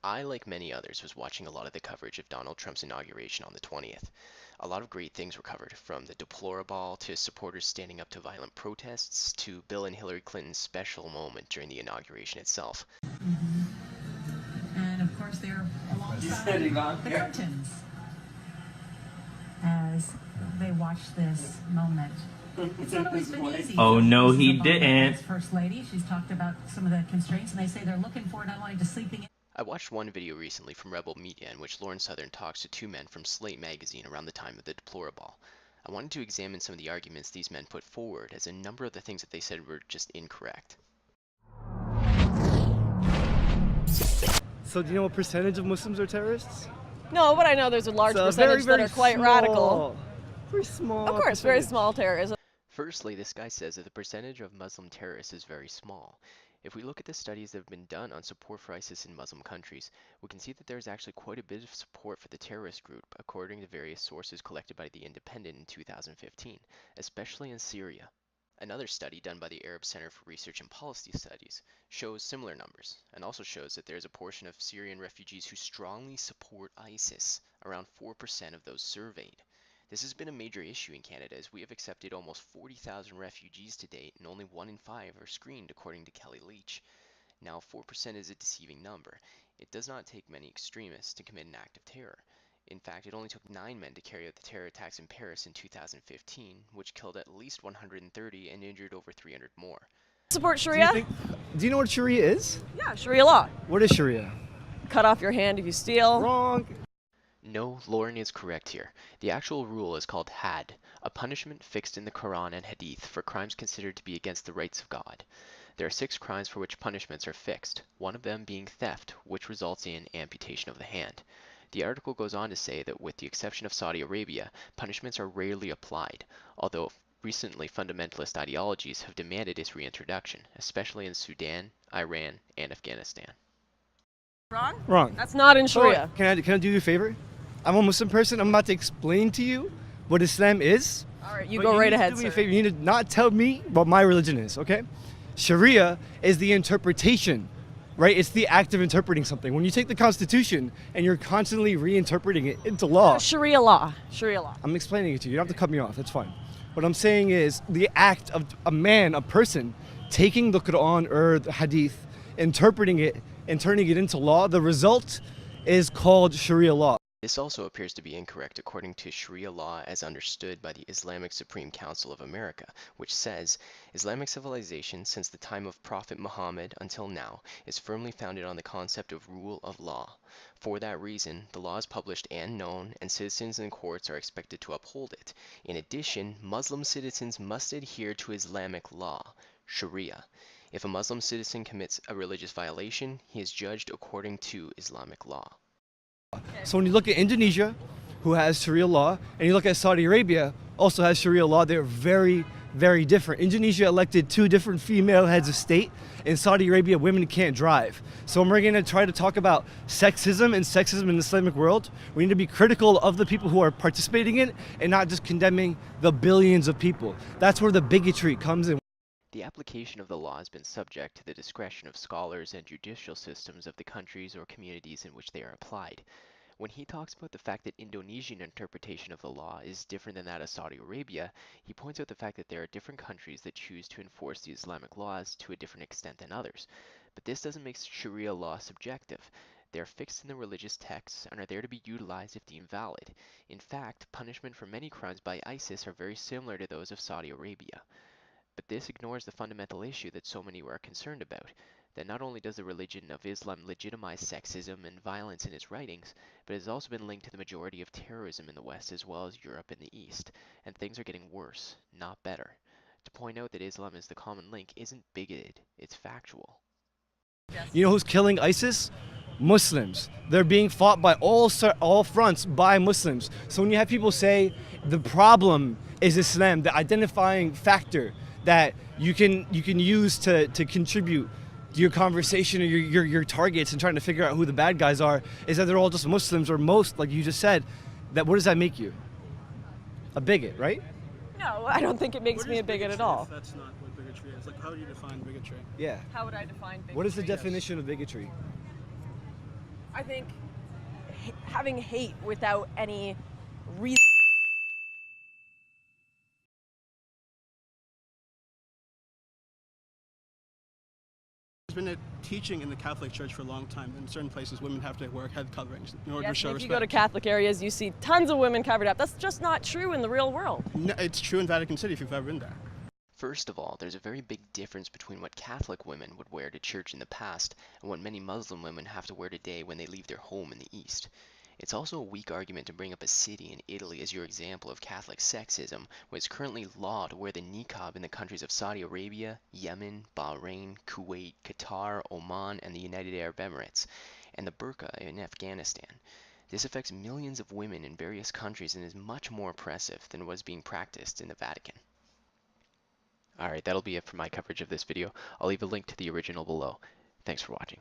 I, like many others, was watching a lot of the coverage of Donald Trump's inauguration on the 20th. A lot of great things were covered, from the deplorable to supporters standing up to violent protests to Bill and Hillary Clinton's special moment during the inauguration itself. And of course they're alongside the Clintons as they watch this moment. It's not always been easy. Oh no, he Obama, didn't. as First Lady, she's talked about some of the constraints, and they say they're looking for not only to sleeping in. I watched one video recently from Rebel Media in which Lauren Southern talks to two men from Slate magazine around the time of the deplorable. I wanted to examine some of the arguments these men put forward, as a number of the things that they said were just incorrect. So do you know what percentage of Muslims are terrorists? No, but I know there's a large percentage that are quite radical. Very small. Of course, very small terrorism. Firstly, this guy says that the percentage of Muslim terrorists is very small. If we look at the studies that have been done on support for ISIS in Muslim countries, we can see that there is actually quite a bit of support for the terrorist group, according to various sources collected by The Independent in 2015, especially in Syria. Another study done by the Arab Center for Research and Policy Studies shows similar numbers, and also shows that there is a portion of Syrian refugees who strongly support ISIS, around 4% of those surveyed. This has been a major issue in Canada, as we have accepted almost 40,000 refugees to date, and only 1 in 5 are screened, according to Kelly Leach. Now, 4% is a deceiving number. It does not take many extremists to commit an act of terror. In fact, it only took 9 men to carry out the terror attacks in Paris in 2015, which killed at least 130 and injured over 300 more. Support Sharia? Do you know what Sharia is? Yeah, Sharia law. What is Sharia? Cut off your hand if you steal. Wrong. No, Lauren is correct here. The actual rule is called had, a punishment fixed in the Quran and Hadith for crimes considered to be against the rights of God. There are 6 crimes for which punishments are fixed, one of them being theft, which results in amputation of the hand. The article goes on to say that with the exception of Saudi Arabia, punishments are rarely applied, although recently fundamentalist ideologies have demanded its reintroduction, especially in Sudan, Iran, and Afghanistan. Wrong? Wrong. That's not in Sharia. Can I do you a favor? I'm a Muslim person. I'm about to explain to you what Islam is. All right, you go right ahead, do me a sir. favor. You need to not tell me what my religion is, okay? Sharia is the interpretation, right? It's the act of interpreting something. When you take the Constitution and you're constantly reinterpreting it into law. Sharia law. Sharia law. I'm explaining it to you. You don't have to cut me off. That's fine. What I'm saying is the act of a person, taking the Quran or the Hadith, interpreting it and turning it into law, the result is called Sharia law. This also appears to be incorrect according to Sharia law as understood by the Islamic Supreme Council of America, which says, Islamic civilization since the time of Prophet Muhammad until now is firmly founded on the concept of rule of law. For that reason, the law is published and known, and citizens and courts are expected to uphold it. In addition, Muslim citizens must adhere to Islamic law, Sharia. If a Muslim citizen commits a religious violation, he is judged according to Islamic law. So when you look at Indonesia, who has Sharia law, and you look at Saudi Arabia, also has Sharia law, they're very, very different. Indonesia elected 2 different female heads of state. In Saudi Arabia, women can't drive. So when we're going to try to talk about sexism in the Islamic world, we need to be critical of the people who are participating in it and not just condemning the billions of people. That's where the bigotry comes in. The application of the law has been subject to the discretion of scholars and judicial systems of the countries or communities in which they are applied. When he talks about the fact that Indonesian interpretation of the law is different than that of Saudi Arabia, he points out the fact that there are different countries that choose to enforce the Islamic laws to a different extent than others. But this doesn't make Sharia law subjective. They are fixed in the religious texts and are there to be utilized if deemed valid. In fact, punishment for many crimes by ISIS are very similar to those of Saudi Arabia. But this ignores the fundamental issue that so many are concerned about, that not only does the religion of Islam legitimize sexism and violence in its writings, but it has also been linked to the majority of terrorism in the West as well as Europe and the East, and things are getting worse, not better. To point out that Islam is the common link isn't bigoted, it's factual. You know who's killing ISIS? Muslims. They're being fought by all fronts by Muslims. So when you have people say the problem is Islam, the identifying factor that you can use to contribute to your conversation or your targets and trying to figure out who the bad guys are, is that they're all just Muslims, or most, like you just said. That what does that make you? A bigot, right? No, I don't think it makes me a bigot at all. That's not what bigotry is. Like, how do you define bigotry? Yeah. How would I define bigotry? What is the definition of bigotry? I think having hate without any reason. There's been a teaching in the Catholic Church for a long time that in certain places women have to wear head coverings in order to show If respect. you go to Catholic areas, you see tons of women covered up. That's just not true in the real world. No, it's true in Vatican City if you've ever been there. First of all, there's a very big difference between what Catholic women would wear to church in the past and what many Muslim women have to wear today when they leave their home in the East. It's also a weak argument to bring up a city in Italy as your example of Catholic sexism, when it's currently law to wear the niqab in the countries of Saudi Arabia, Yemen, Bahrain, Kuwait, Qatar, Oman, and the United Arab Emirates, and the burqa in Afghanistan. This affects millions of women in various countries and is much more oppressive than what is being practiced in the Vatican. Alright, that'll be it for my coverage of this video. I'll leave a link to the original below. Thanks for watching.